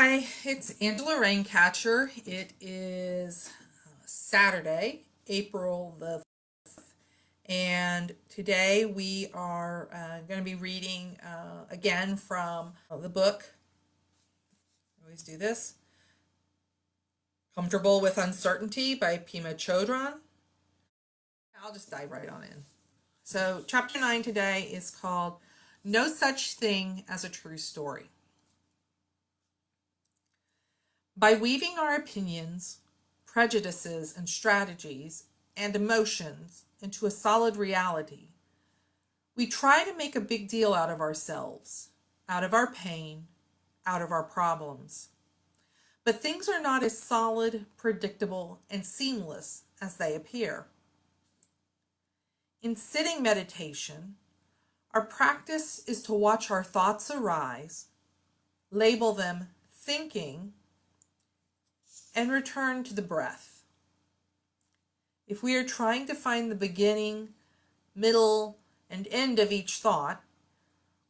Hi, it's Angela Raincatcher. It is Saturday, April the 5th, and today we are going to be reading again from the book. I always do this. Comfortable with Uncertainty by Pema Chodron. I'll just dive right on in. So, chapter 9 today is called No Such Thing as a True Story. By weaving our opinions, prejudices, and strategies and emotions into a solid reality, we try to make a big deal out of ourselves, out of our pain, out of our problems. But things are not as solid, predictable, and seamless as they appear. In sitting meditation, our practice is to watch our thoughts arise, label them thinking, and return to the breath. If we are trying to find the beginning, middle, and end of each thought,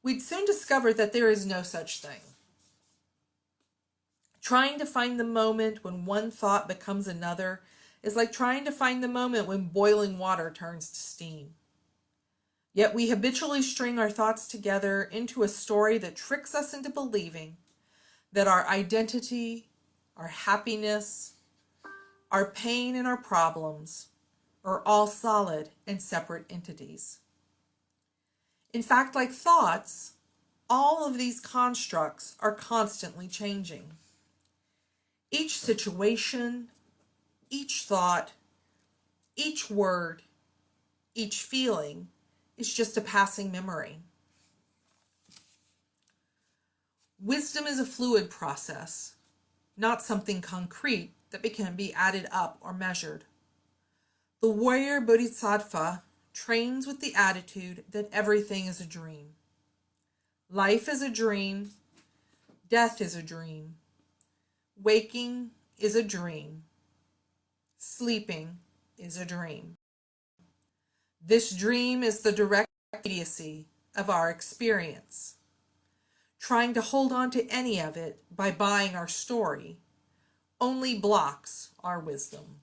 we'd soon discover that there is no such thing. Trying to find the moment when one thought becomes another is like trying to find the moment when boiling water turns to steam. Yet we habitually string our thoughts together into a story that tricks us into believing that our identity, our happiness, our pain, and our problems are all solid and separate entities. In fact, like thoughts, all of these constructs are constantly changing. Each situation, each thought, each word, each feeling is just a passing memory. Wisdom is a fluid process, not something concrete that can be added up or measured. The warrior bodhisattva trains with the attitude that everything is a dream. Life is a dream. Death is a dream. Waking is a dream. Sleeping is a dream. This dream is the direct immediacy of our experience. Trying to hold on to any of it by buying our story only blocks our wisdom.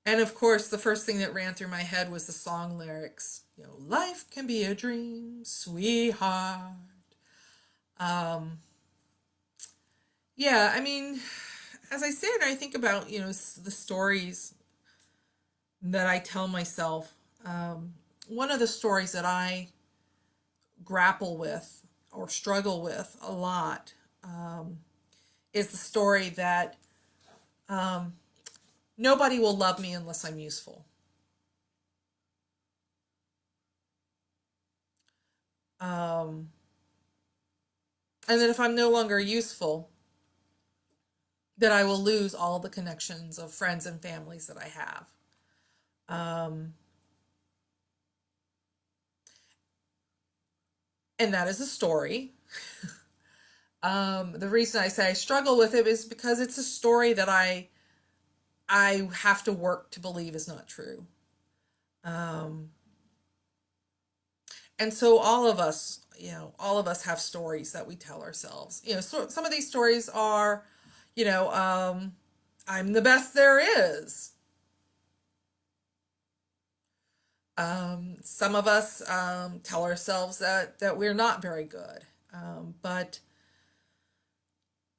And of course, the first thing that ran through my head was the song lyrics. Life can be a dream, sweetheart. Yeah, I mean, as I said, I think about, the stories that I tell myself. One of the stories that I grapple with or struggle with a lot is the story that nobody will love me unless I'm useful. And that if I'm no longer useful, that I will lose all the connections of friends and families that I have. And that is a story. The reason I say I struggle with it is because it's a story that I have to work to believe is not true. And so all of us have stories that we tell ourselves. So some of these stories are, I'm the best there is. Some of us tell ourselves that we're not very good. But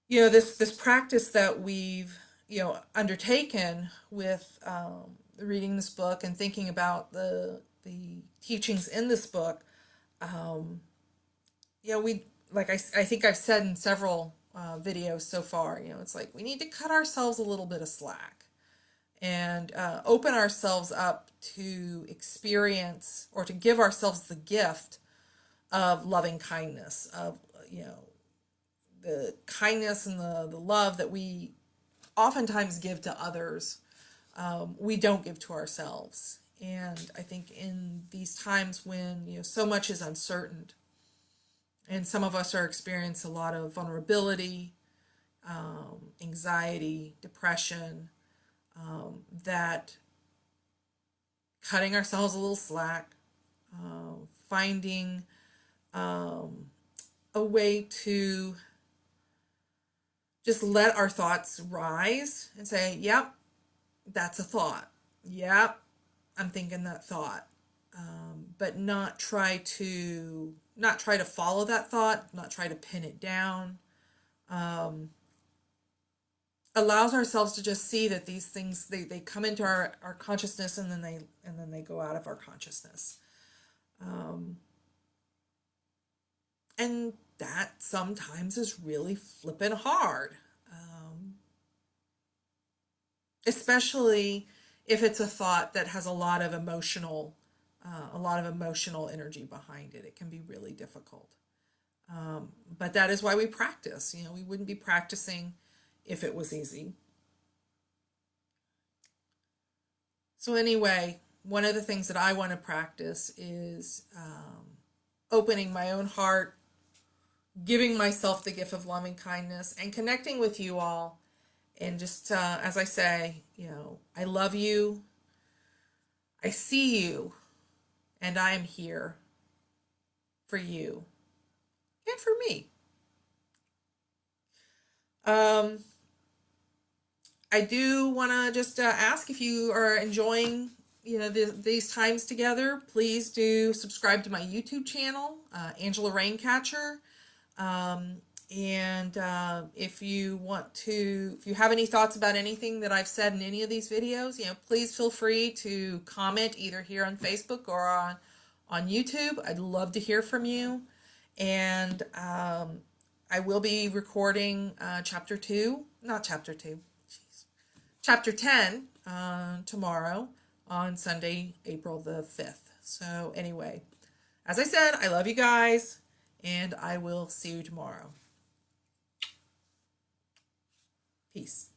this practice that we've undertaken with reading this book and thinking about the teachings in this book, we I think I've said in several videos so far, it's like we need to cut ourselves a little bit of slack and open ourselves up to experience or to give ourselves the gift of loving kindness, of the kindness and the love that we oftentimes give to others, we don't give to ourselves. And I think in these times when so much is uncertain, and some of us are experiencing a lot of vulnerability, anxiety, depression, that cutting ourselves a little slack, finding um, a way to just let our thoughts rise and say, yep, that's a thought. Yep, I'm thinking that thought. But not try to follow that thought, not try to pin it down. Allows ourselves to just see that these things they come into our consciousness and then they go out of our consciousness. And that sometimes is really flippin' hard. Especially if it's a thought that has a lot of emotional energy behind it. It can be really difficult. But that is why we practice. You know, we wouldn't be practicing if it was easy. So anyway, one of the things that I want to practice is opening my own heart, giving myself the gift of loving kindness, and connecting with you all. And just as I say, you know, I love you. I see you. And I am here for you and for me. Um, I do want to just ask if you are enjoying, you know, these times together. Please do subscribe to my YouTube channel, Angela Raincatcher. Um, and if you want to, if you have any thoughts about anything that I've said in any of these videos, you know, please feel free to comment either here on Facebook or on YouTube. I'd love to hear from you. And I will be recording chapter 2, not chapter 2, jeez, chapter 10 tomorrow on Sunday, April the 5th. So anyway, as I said, I love you guys, and I will see you tomorrow. Peace.